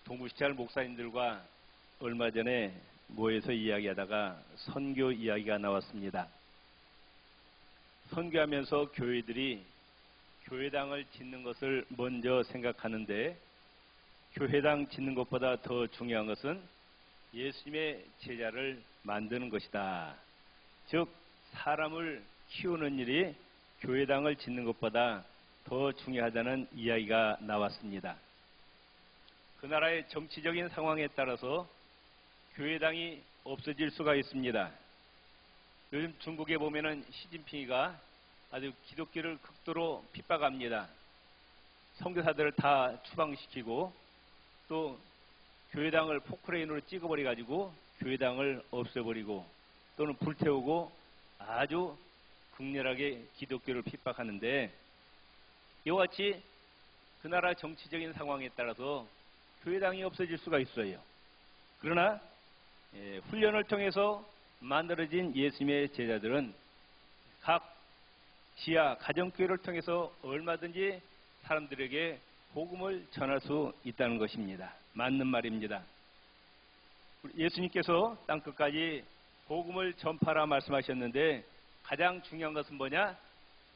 동부시찰 목사님들과 얼마 전에 모여서 이야기하다가 선교 이야기가 나왔습니다. 선교하면서 교회들이 교회당을 짓는 것을 먼저 생각하는데 교회당 짓는 것보다 더 중요한 것은 예수님의 제자를 만드는 것이다. 즉 사람을 키우는 일이 교회당을 짓는 것보다 더 중요하다는 이야기가 나왔습니다. 그 나라의 정치적인 상황에 따라서 교회당이 없어질 수가 있습니다. 요즘 중국에 보면은 시진핑이가 아주 기독교를 극도로 핍박합니다. 선교사들을 다 추방시키고 또 교회당을 포크레인으로 찍어버려가지고 교회당을 없애버리고 또는 불태우고 아주 극렬하게 기독교를 핍박하는데 이와 같이 그 나라 정치적인 상황에 따라서 교회당이 없어질 수가 있어요. 그러나 훈련을 통해서 만들어진 예수님의 제자들은 각 지하 가정교회를 통해서 얼마든지 사람들에게 복음을 전할 수 있다는 것입니다. 맞는 말입니다. 예수님께서 땅끝까지 복음을 전파라 말씀하셨는데 가장 중요한 것은 뭐냐?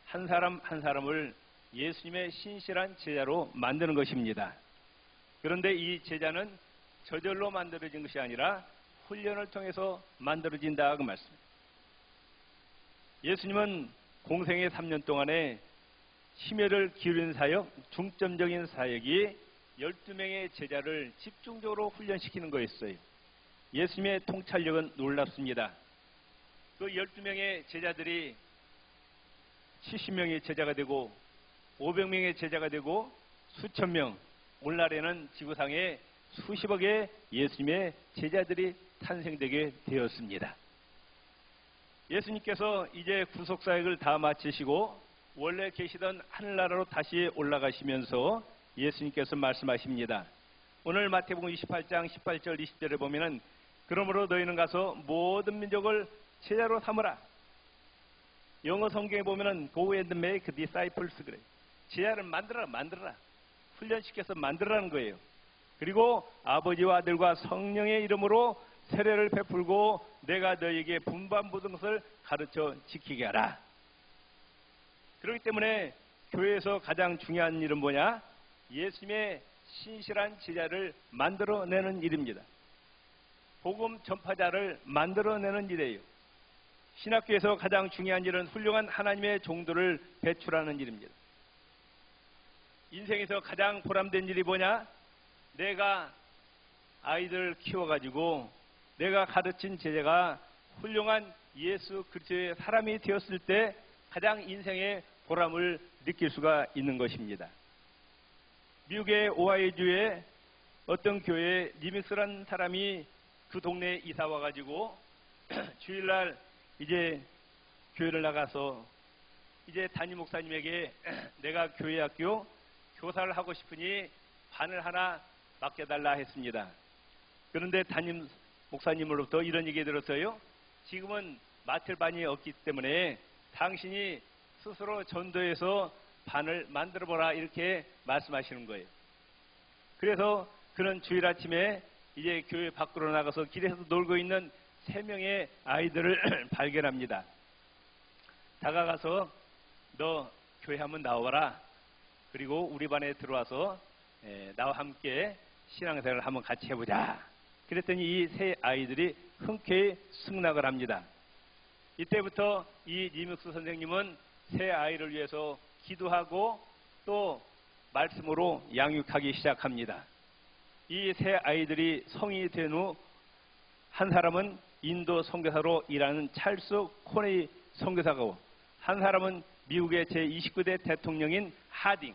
한 사람 한 사람을 예수님의 신실한 제자로 만드는 것입니다. 그런데 이 제자는 저절로 만들어진 것이 아니라 훈련을 통해서 만들어진다 그 말씀입니다. 예수님은 공생의 3년 동안에 심혈을 기울인 사역, 중점적인 사역이 12명의 제자를 집중적으로 훈련시키는 거였어요. 예수님의 통찰력은 놀랍습니다. 그 12명의 제자들이 70명의 제자가 되고 500명의 제자가 되고 수천 명, 오늘날에는 지구상에 수십억의 예수님의 제자들이 탄생되게 되었습니다. 예수님께서 이제 구속사역을 다 마치시고 원래 계시던 하늘나라로 다시 올라가시면서 예수님께서 말씀하십니다. 오늘 마태복음 28장 18절 20절에 보면은 그러므로 너희는 가서 모든 민족을 제자로 삼으라. 영어 성경에 보면은 go and make disciples 그래. 제자를 만들어라. 훈련시켜서 만들라는 거예요. 그리고 아버지와 아들과 성령의 이름으로 세례를 베풀고 내가 너희에게 분반 모든 것을 가르쳐 지키게 하라. 그렇기 때문에 교회에서 가장 중요한 일은 뭐냐? 예수님의 신실한 제자를 만들어내는 일입니다. 복음 전파자를 만들어내는 일이에요. 신학교에서 가장 중요한 일은 훌륭한 하나님의 종들을 배출하는 일입니다. 인생에서 가장 보람된 일이 뭐냐? 내가 아이들 키워가지고 내가 가르친 제자가 훌륭한 예수 그리스도의 사람이 되었을 때 가장 인생의 보람을 느낄 수가 있는 것입니다. 미국의 오하이오주에 어떤 교회에 리믹스라는 사람이 그 동네에 이사 와가지고 주일날 이제 교회를 나가서 이제 담임 목사님에게 내가 교회 학교 교사를 하고 싶으니 반을 하나 맡겨달라 했습니다. 그런데 담임 목사님으로부터 이런 얘기 들었어요. 지금은 맡을 반이 없기 때문에 당신이 스스로 전도해서 반을 만들어보라 이렇게 말씀하시는 거예요. 그래서 그는 주일 아침에 이제 교회 밖으로 나가서 길에서 놀고 있는 3명의 아이들을 발견합니다. 다가가서 너 교회 한번 나와라. 그리고 우리 반에 들어와서 나와 함께 신앙생활을 한번 같이 해보자. 그랬더니 이 3 아이들이 흔쾌히 승낙을 합니다. 이때부터 이 리믹스 선생님은 3 아이를 위해서 기도하고 또 말씀으로 양육하기 시작합니다. 이 3 아이들이 성인이 된 후 한 사람은 인도 선교사로 일하는 찰스 코네이 선교사고 한 사람은 미국의 제29대 대통령인 하딩.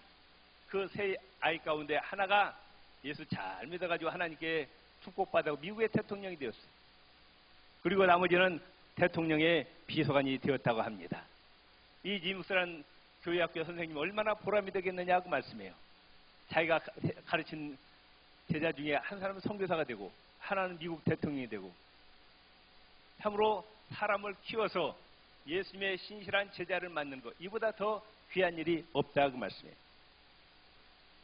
그 3 아이 가운데 하나가 예수 잘 믿어가지고 하나님께 축복받아서 미국의 대통령이 되었어요. 그리고 나머지는 대통령의 비서관이 되었다고 합니다. 이 리믹스라는 교회학교 선생님이 얼마나 보람이 되겠느냐고 말씀해요. 자기가 가르친 제자 중에 한 사람은 선교사가 되고 하나는 미국 대통령이 되고 참으로 사람을 키워서 예수님의 신실한 제자를 만드는 것 이보다 더 귀한 일이 없다고 말씀해요.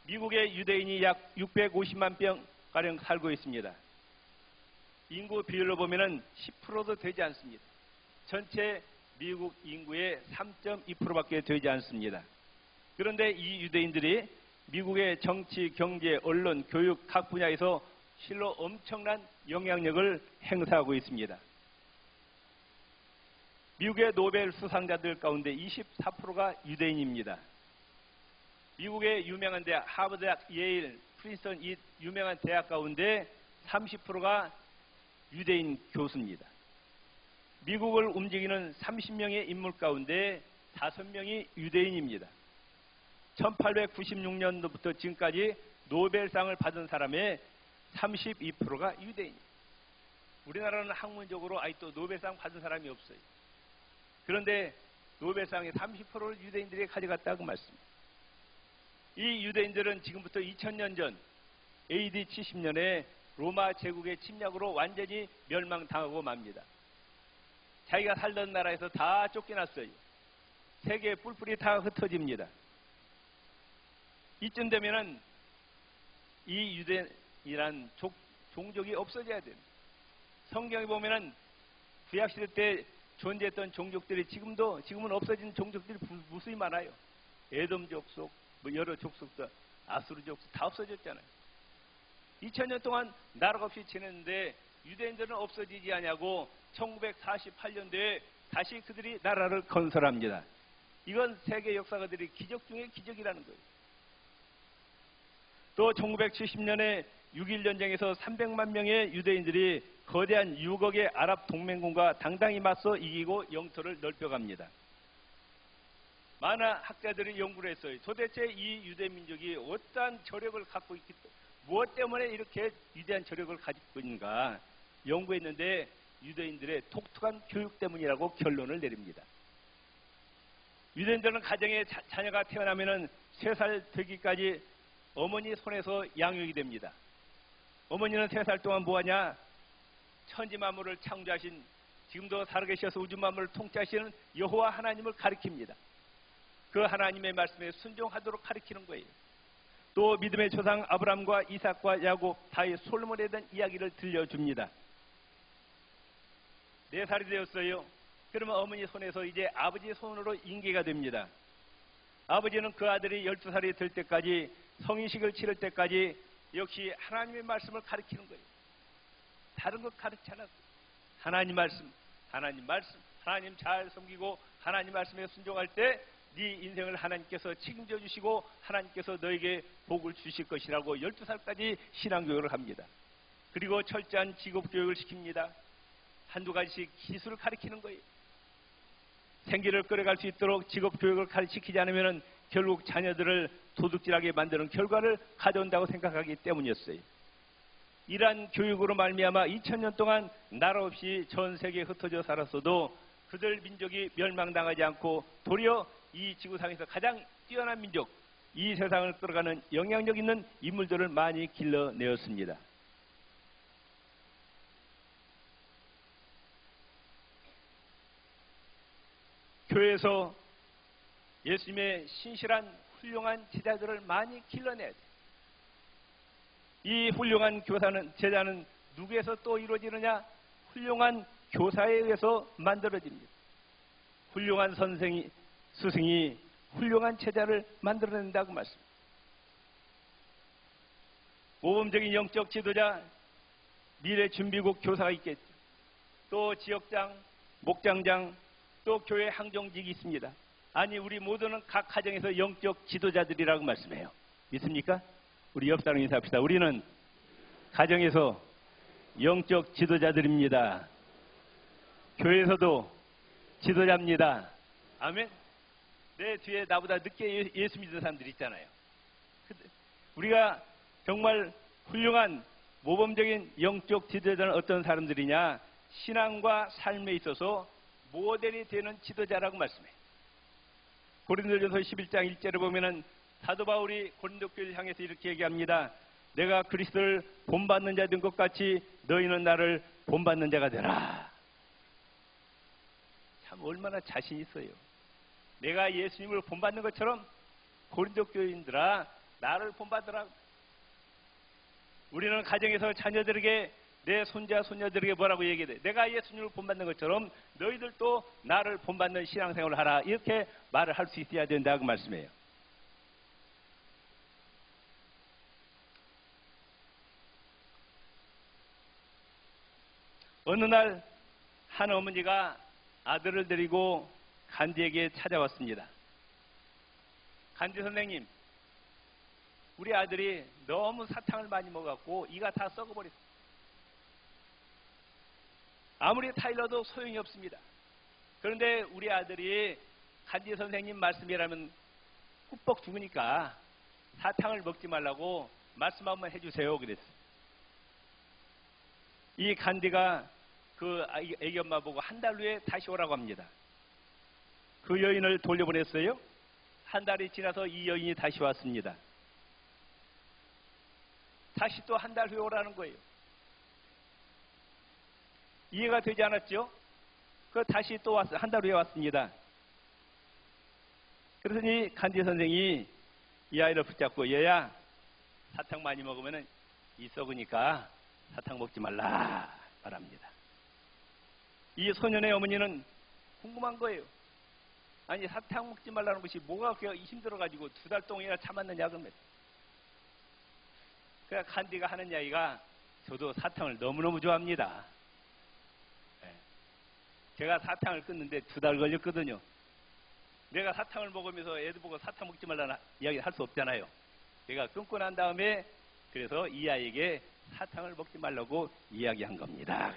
미국의 유대인이 약 650만 가량 살고 있습니다. 인구 비율로 보면은 10%도 되지 않습니다. 전체 미국 인구의 3.2%밖에 되지 않습니다. 그런데 이 유대인들이 미국의 정치, 경제, 언론, 교육 각 분야에서 실로 엄청난 영향력을 행사하고 있습니다. 미국의 노벨 수상자들 가운데 24%가 유대인입니다. 미국의 유명한 대학, 하버드대학, 예일, 프린스턴 이 유명한 대학 가운데 30%가 유대인 교수입니다. 미국을 움직이는 30명의 인물 가운데 5명이 유대인입니다. 1896년도부터 지금까지 노벨상을 받은 사람의 32%가 유대인입니다. 우리나라는 학문적으로 아직도 노벨상 받은 사람이 없어요. 그런데 노벨상의 30%를 유대인들이 가져갔다고 말씀입니다. 이 유대인들은 지금부터 2000년 전 AD 70년에 로마 제국의 침략으로 완전히 멸망당하고 맙니다. 자기가 살던 나라에서 다 쫓겨났어요. 세계 뿔뿔이 다 흩어집니다. 이쯤 되면은 이 유대인이란 종족이 없어져야 됩니다. 성경에 보면은 구약시대 때 존재했던 종족들이 지금은 없어진 종족들이 무수히 많아요. 에돔 족속, 여러 족속들, 아수르 족속 다 없어졌잖아요. 2000년 동안 나라가 없이 지냈는데 유대인들은 없어지지 않냐고 1948년도에 다시 그들이 나라를 건설합니다. 이건 세계 역사가들이 기적 중에 기적이라는 거예요. 또 1970년에 6.1전쟁에서 300만 명의 유대인들이 거대한 6억의 아랍 동맹군과 당당히 맞서 이기고 영토를 넓혀갑니다. 많은 학자들이 연구를 했어요. 도대체 이 유대 민족이 어떠한 저력을 갖고 있기 때문에 무엇 때문에 이렇게 위대한 저력을 가지고 있는가 연구했는데 유대인들의 독특한 교육 때문이라고 결론을 내립니다. 유대인들은 가정에 자녀가 태어나면 3살 되기까지 어머니 손에서 양육이 됩니다. 어머니는 3살 동안 뭐하냐? 천지 만물을 창조하신 지금도 살아계셔서 우주 만물을 통치하시는 여호와 하나님을 가리킵니다. 그 하나님의 말씀에 순종하도록 가리키는 거예요. 또 믿음의 조상 아브라함과 이삭과 야곱, 다윗, 솔로몬에 대한 이야기를 들려줍니다. 4살이 되었어요. 그러면 어머니 손에서 이제 아버지 손으로 인계가 됩니다. 아버지는 그 아들이 12살이 될 때까지 성인식을 치를 때까지 역시 하나님의 말씀을 가리키는 거예요. 다른 것 가르치지 않았어요. 하나님 말씀, 하나님 잘 섬기고 하나님 말씀에 순종할 때 네 인생을 하나님께서 책임져 주시고 하나님께서 너에게 복을 주실 것이라고 12살까지 신앙교육을 합니다. 그리고 철저한 직업교육을 시킵니다. 한두 가지씩 기술을 가르치는 거예요. 생계를 끌어갈 수 있도록 직업교육을 가르치지 않으면 결국 자녀들을 도둑질하게 만드는 결과를 가져온다고 생각하기 때문이었어요. 이러한 교육으로 말미암아 2000년 동안 나라 없이 전 세계에 흩어져 살았어도 그들 민족이 멸망당하지 않고 도리어 이 지구상에서 가장 뛰어난 민족, 이 세상을 끌어가는 영향력 있는 인물들을 많이 길러내었습니다. 교회에서 예수님의 신실한 훌륭한 제자들을 많이 길러내야 돼요. 이 훌륭한 제자는 누구에서 또 이루어지느냐? 훌륭한 교사에 의해서 만들어집니다. 훌륭한 스승이 훌륭한 제자를 만들어낸다고 말씀합니다. 모범적인 영적 지도자, 미래 준비국 교사가 있겠죠. 또 지역장, 목장장, 또 교회 항정직이 있습니다. 아니 우리 모두는 각 가정에서 영적 지도자들이라고 말씀해요. 믿습니까? 우리 옆 사람 인사합시다. 우리는 가정에서 영적 지도자들입니다. 교회에서도 지도자입니다. 아멘. 내 뒤에 나보다 늦게 예수 믿는 사람들이 있잖아요. 우리가 정말 훌륭한 모범적인 영적 지도자는 어떤 사람들이냐? 신앙과 삶에 있어서 모델이 되는 지도자라고 말씀해요. 고린도전서 11장 1절에 보면은 사도 바울이 고린도 교회를 향해서 이렇게 얘기합니다. 내가 그리스도를 본받는 자 된 것 같이 너희는 나를 본받는 자가 되라. 참 얼마나 자신 있어요. 내가 예수님을 본받는 것처럼 고린도 교인들아 나를 본받으라. 우리는 가정에서 자녀들에게 내 손자 손녀들에게 뭐라고 얘기해? 내가 예수님을 본받는 것처럼 너희들도 나를 본받는 신앙생활을 하라. 이렇게 말을 할 수 있어야 된다 그 말씀이에요. 어느 날 한 어머니가 아들을 데리고 간디에게 찾아왔습니다. 간디 선생님, 우리 아들이 너무 사탕을 많이 먹었고 이가 다 썩어버렸어요. 아무리 타일러도 소용이 없습니다. 그런데 우리 아들이 간디 선생님 말씀이라면 꾹뻑 죽으니까 사탕을 먹지 말라고 말씀 한번 해주세요 그랬어요. 이 간디가 그 애기 엄마 보고 한 달 후에 다시 오라고 합니다. 그 여인을 돌려보냈어요. 한 달이 지나서 이 여인이 다시 왔습니다. 다시 또 한 달 후에 오라는 거예요. 이해가 되지 않았죠? 그 다시 또 왔어요. 한 달 후에 왔습니다. 그러더니 간디 선생이 이 아이를 붙잡고 얘야 사탕 많이 먹으면 이 썩으니까 사탕 먹지 말라 말합니다. 이 소년의 어머니는 궁금한 거예요. 아니 사탕 먹지 말라는 것이 뭐가 그렇게 힘들어가지고 2달 동안이나 참았느냐 그러면. 그러니까 간디가 하는 이야기가 저도 사탕을 너무너무 좋아합니다. 제가 사탕을 끊는데 2달 걸렸거든요. 내가 사탕을 먹으면서 애들 보고 사탕 먹지 말라는 이야기 할 수 없잖아요. 제가 끊고 난 다음에 그래서 이 아이에게 사탕을 먹지 말라고 이야기한 겁니다.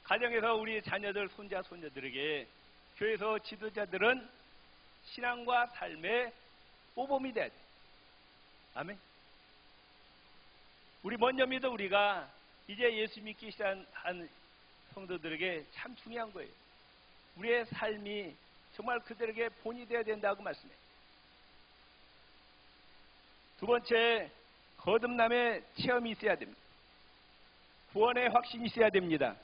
가정에서 우리 자녀들, 손자, 손녀들에게 교회에서 지도자들은 신앙과 삶의 모범이 돼야 돼. 아멘. 우리 먼저 믿어 우리가 이제 예수 믿기 시작한 성도들에게 참 중요한 거예요. 우리의 삶이 정말 그들에게 본이 되어야 된다고 말씀해요. 두 번째, 거듭남의 체험이 있어야 됩니다. 구원의 확신이 있어야 됩니다.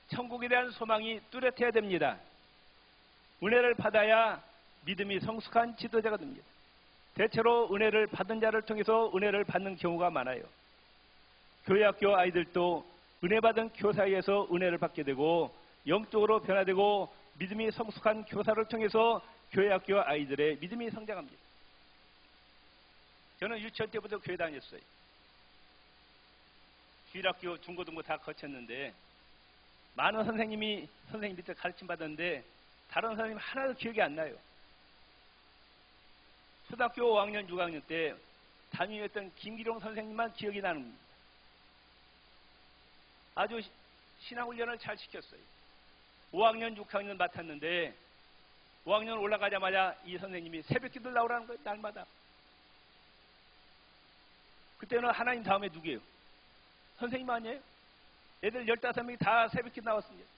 천국에 대한 소망이 뚜렷해야 됩니다. 은혜를 받아야 믿음이 성숙한 지도자가 됩니다. 대체로 은혜를 받은 자를 통해서 은혜를 받는 경우가 많아요. 교회학교 아이들도 은혜 받은 교사에서 은혜를 받게 되고 영적으로 변화되고 믿음이 성숙한 교사를 통해서 교회학교 아이들의 믿음이 성장합니다. 저는 유치원 때부터 교회 다녔어요. 주일학교, 중고등부 다 거쳤는데 많은 선생님 밑에 가르침 받았는데 다른 선생님 하나도 기억이 안 나요. 초등학교 5학년, 6학년 때 담임했던 김기룡 선생님만 기억이 나는 겁니다. 아주 신앙훈련을 잘 시켰어요. 5학년, 6학년 맡았는데 5학년 올라가자마자 이 선생님이 새벽기도 나오라는 거예요. 날마다. 그때는 하나님 다음에 누구예요? 선생님 아니에요? 애들 15명이 다 새벽기 나왔습니다.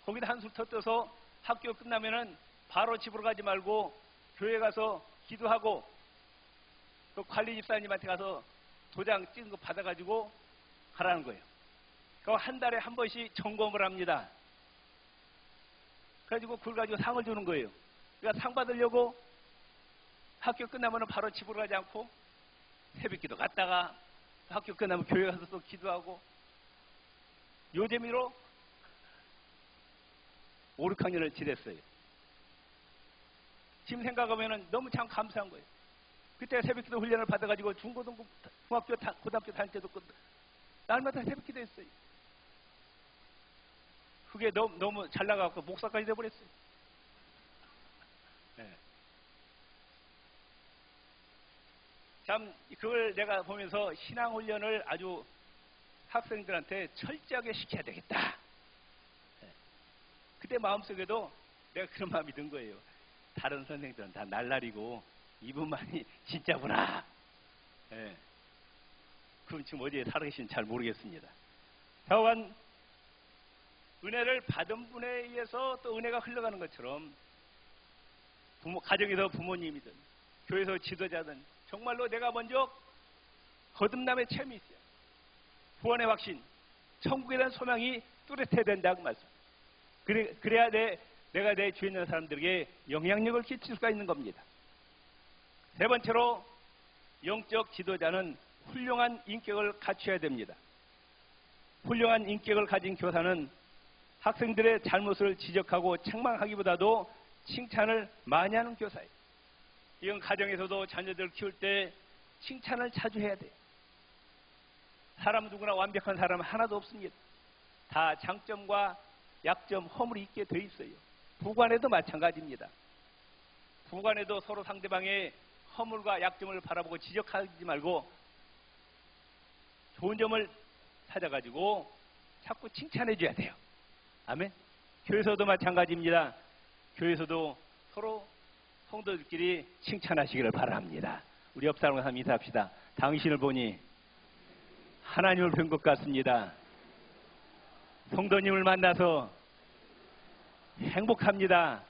거기다 한술 더 떠서 학교 끝나면은 바로 집으로 가지 말고 교회 가서 기도하고 그 관리 집사님한테 가서 도장 찍은 거 받아가지고 가라는 거예요. 그 한 달에 한 번씩 점검을 합니다. 그래가지고 그걸 가지고 상을 주는 거예요. 그러니까 상 받으려고 학교 끝나면 바로 집으로 가지 않고 새벽기도 갔다가 학교 끝나면 교회 가서 또 기도하고 요 재미로 5, 6학년을 지냈어요. 지금 생각하면 너무 참 감사한 거예요. 그때 새벽기도 훈련을 받아가지고 중고등부, 중학교, 고등학교 다닐 때도 날마다 새벽기도 했어요. 그게 너무 잘 나가고 목사까지 돼버렸어요. 네. 참 그걸 내가 보면서 신앙훈련을 아주 학생들한테 철저하게 시켜야 되겠다. 네. 그때 마음속에도 내가 그런 마음이 든 거예요. 다른 선생들은 다 날라리고 이분만이 진짜구나. 네. 그럼 지금 어디에 살아계신지 잘 모르겠습니다. 하여간 은혜를 받은 분에 의해서 또 은혜가 흘러가는 것처럼 가정에서 부모님이든 교회에서 지도자든 정말로 내가 먼저 거듭남의 체험이 있어요. 구원의 확신, 천국에 대한 소망이 뚜렷해야 된다고 말씀. 그래야 내가 내 주위에 있는 사람들에게 영향력을 끼칠 수가 있는 겁니다. 세 번째로 영적 지도자는 훌륭한 인격을 갖춰야 됩니다. 훌륭한 인격을 가진 교사는 학생들의 잘못을 지적하고 책망하기보다도 칭찬을 많이 하는 교사예요. 이건 가정에서도 자녀들 키울 때 칭찬을 자주 해야 돼요. 사람 누구나 완벽한 사람은 하나도 없습니다. 다 장점과 약점, 허물이 있게 돼 있어요. 부관에도 마찬가지입니다. 부관에도 서로 상대방의 허물과 약점을 바라보고 지적하지 말고 좋은 점을 찾아가지고 자꾸 칭찬해 줘야 돼요. 아멘. 교회에서도 마찬가지입니다. 교회에서도 서로 성도들끼리 칭찬하시기를 바랍니다. 우리 옆 사람과 한번 인사합시다. 당신을 보니 하나님을 뵌 것 같습니다. 성도님을 만나서 행복합니다.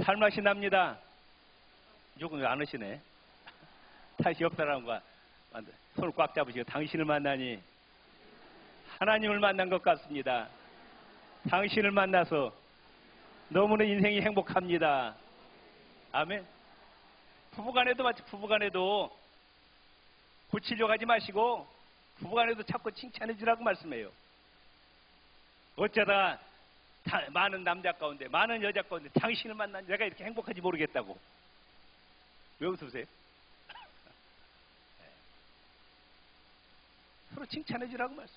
살맛이 납니다. 조금 안 하시네. 다시 옆 사람과 손을 꽉 잡으시고 당신을 만나니 하나님을 만난 것 같습니다. 당신을 만나서 너무나 인생이 행복합니다. 아멘. 부부간에도 마치 부부간에도 고치려고 하지 마시고 부부간에도 자꾸 칭찬해 주라고 말씀해요. 어쩌다 많은 남자 가운데 많은 여자 가운데 당신을 만난 내가 이렇게 행복한지 모르겠다고. 왜 웃으세요? 서로 칭찬해 주라고 말씀.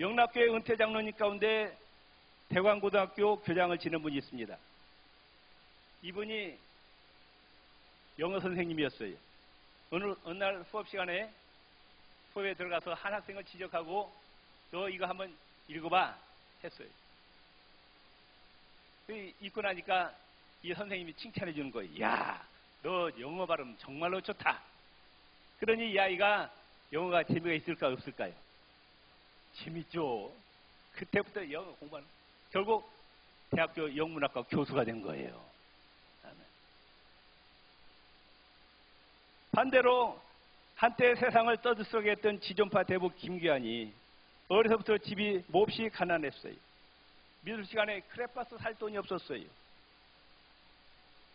영락교회 은퇴 장로님 가운데 대광고등학교 교장을 지낸 분이 있습니다. 이분이 영어 선생님이었어요. 어느 날 수업 시간에 수업에 들어가서 한 학생을 지적하고 너 이거 한번 읽어봐 했어요. 읽고 나니까 이 선생님이 칭찬해 주는 거예요. 야, 너 영어 발음 정말로 좋다. 그러니 이 아이가 영어가 재미가 있을까 없을까요? 재밌죠. 그때부터 영어 공부하는 결국 대학교 영문학과 교수가 된 거예요. 반대로 한때 세상을 떠들썩게 했던 지존파 대부 김규환이 어려서부터 집이 몹시 가난했어요. 미술 시간에 크레파스 살 돈이 없었어요.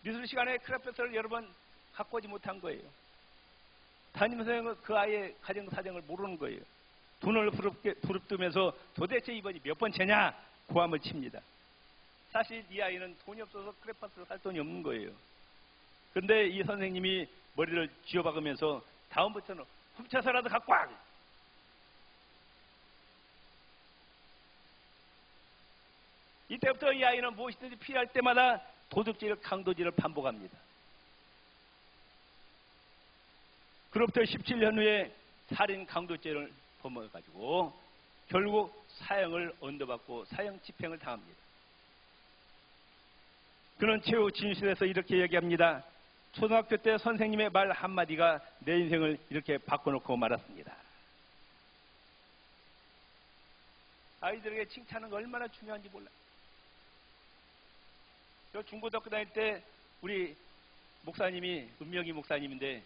미술 시간에 크레파스를 여러 번 갖고 오지 못한 거예요. 담임선생님은 그 아이의 가정 사정을 모르는 거예요. 돈을 부릅뜨면서 도대체 이번이 몇 번째냐 고함을 칩니다. 사실 이 아이는 돈이 없어서 크레파스를 살 돈이 없는 거예요. 그런데 이 선생님이 머리를 쥐어박으면서 다음부터는 훔쳐서라도 갖고 와. 이때부터 이 아이는 무엇이든지 필요할 때마다 도둑질, 강도질을 반복합니다. 그로부터 17년 후에 살인 강도죄를 범해가지고 결국 사형을 언도받고 사형 집행을 당합니다. 그는 최후 진술에서 이렇게 얘기합니다. 초등학교 때 선생님의 말 한마디가 내 인생을 이렇게 바꿔놓고 말았습니다. 아이들에게 칭찬은 얼마나 중요한지 몰라요. 저 중고등학교 다닐 때 우리 목사님이 은명이 목사님인데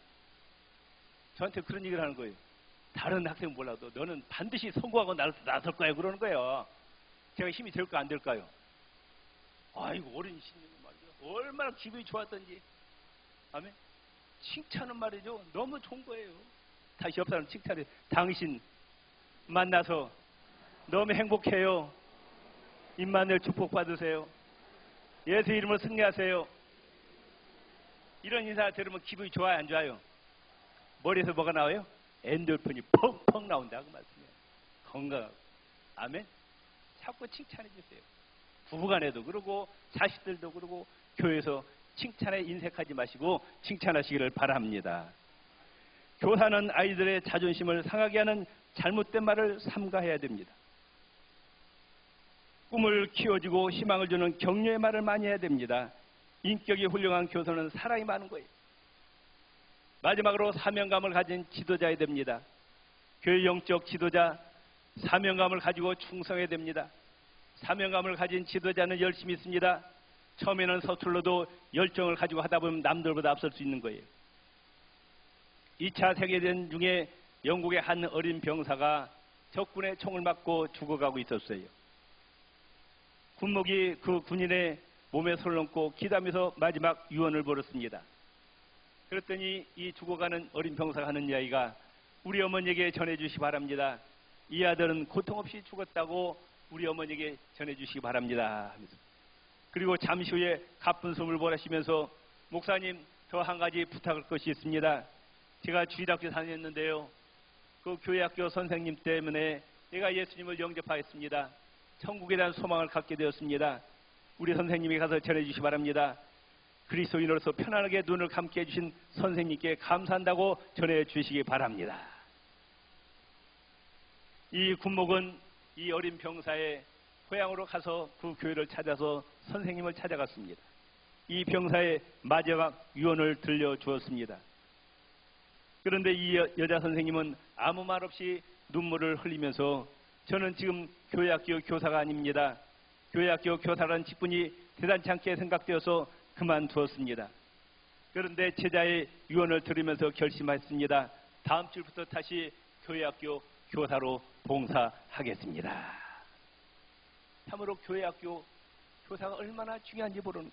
저한테 그런 얘기를 하는 거예요. 다른 학생은 몰라도 너는 반드시 성공하고 나설 거야 그러는 거예요. 제가 힘이 될까 안 될까요? 아이고 어린이시는 말이죠. 얼마나 기분이 좋았던지. 아멘. 칭찬은 말이죠. 너무 좋은 거예요. 다시 옆 사람 칭찬해. 당신 만나서 너무 행복해요. 임마누엘 축복 받으세요. 예수 이름으로 승리하세요. 이런 인사 들으면 기분이 좋아요 안 좋아요? 머리에서 뭐가 나와요? 엔돌핀이 펑펑 나온다고 말씀해요. 건강하고. 아멘. 자꾸 칭찬해 주세요. 부부간에도 그러고 자식들도 그러고 교회에서 칭찬에 인색하지 마시고 칭찬하시기를 바랍니다. 교사는 아이들의 자존심을 상하게 하는 잘못된 말을 삼가해야 됩니다. 꿈을 키워주고 희망을 주는 격려의 말을 많이 해야 됩니다. 인격이 훌륭한 교사는 사랑이 많은 거예요. 마지막으로 사명감을 가진 지도자야 됩니다. 교회 영적 지도자, 사명감을 가지고 충성해야 됩니다. 사명감을 가진 지도자는 열심히 있습니다. 처음에는 서툴러도 열정을 가지고 하다 보면 남들보다 앞설 수 있는 거예요. 2차 세계대전 중에 영국의 한 어린 병사가 적군의 총을 맞고 죽어가고 있었어요. 군목이 그 군인의 몸에 손을 얹고 기도하면서 마지막 유언을 벌였습니다. 그랬더니 이 죽어가는 어린 병사가 하는 이야기가 우리 어머니에게 전해주시기 바랍니다. 이 아들은 고통 없이 죽었다고 우리 어머니에게 전해주시기 바랍니다. 하면서. 그리고 잠시 후에 가쁜 숨을 몰아쉬면서 목사님 더 한 가지 부탁할 것이 있습니다. 제가 주일학교 다녔는데요. 그 교회학교 선생님 때문에 내가 예수님을 영접하였습니다. 천국에 대한 소망을 갖게 되었습니다. 우리 선생님이 가서 전해주시기 바랍니다. 그리스도인으로서 편안하게 눈을 감게 해주신 선생님께 감사한다고 전해주시기 바랍니다. 이 군목은 이 어린 병사의 고향으로 가서 그 교회를 찾아서 선생님을 찾아갔습니다. 이 병사의 마지막 유언을 들려주었습니다. 그런데 이 여자 선생님은 아무 말 없이 눈물을 흘리면서 저는 지금 교회학교 교사가 아닙니다. 교회학교 교사라는 직분이 대단치 않게 생각되어서 그만두었습니다. 그런데 제자의 유언을 들으면서 결심했습니다. 다음 주부터 다시 교회학교 교사로 봉사하겠습니다. 참으로 교회학교 교사가 얼마나 중요한지 모르는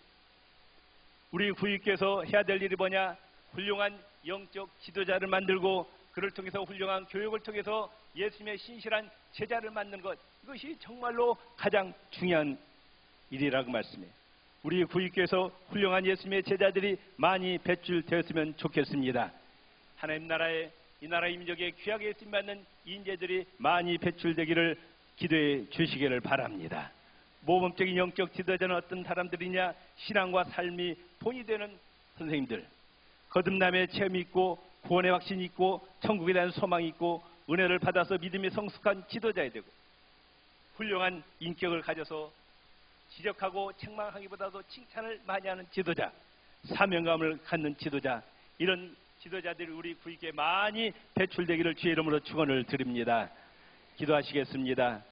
우리 구위께서 해야 될 일이 뭐냐? 훌륭한 영적 지도자를 만들고 그를 통해서 훌륭한 교육을 통해서 예수님의 신실한 제자를 만드는 것, 이것이 정말로 가장 중요한 일이라고 말씀해요. 우리 구위께서 훌륭한 예수님의 제자들이 많이 배출되었으면 좋겠습니다. 하나님 나라에 이 나라 민족에 귀하게 쓰임받는 인재들이 많이 배출되기를 기도해 주시기를 바랍니다. 모범적인 영적 지도자는 어떤 사람들이냐? 신앙과 삶이 본이 되는 선생님들, 거듭남의 체험이 있고 구원의 확신이 있고 천국에 대한 소망이 있고 은혜를 받아서 믿음이 성숙한 지도자야 되고 훌륭한 인격을 가져서 지적하고 책망하기보다도 칭찬을 많이 하는 지도자, 사명감을 갖는 지도자, 이런 지도자들이 우리 구위에 많이 배출되기를 주의 이름으로 축원을 드립니다. 기도하시겠습니다.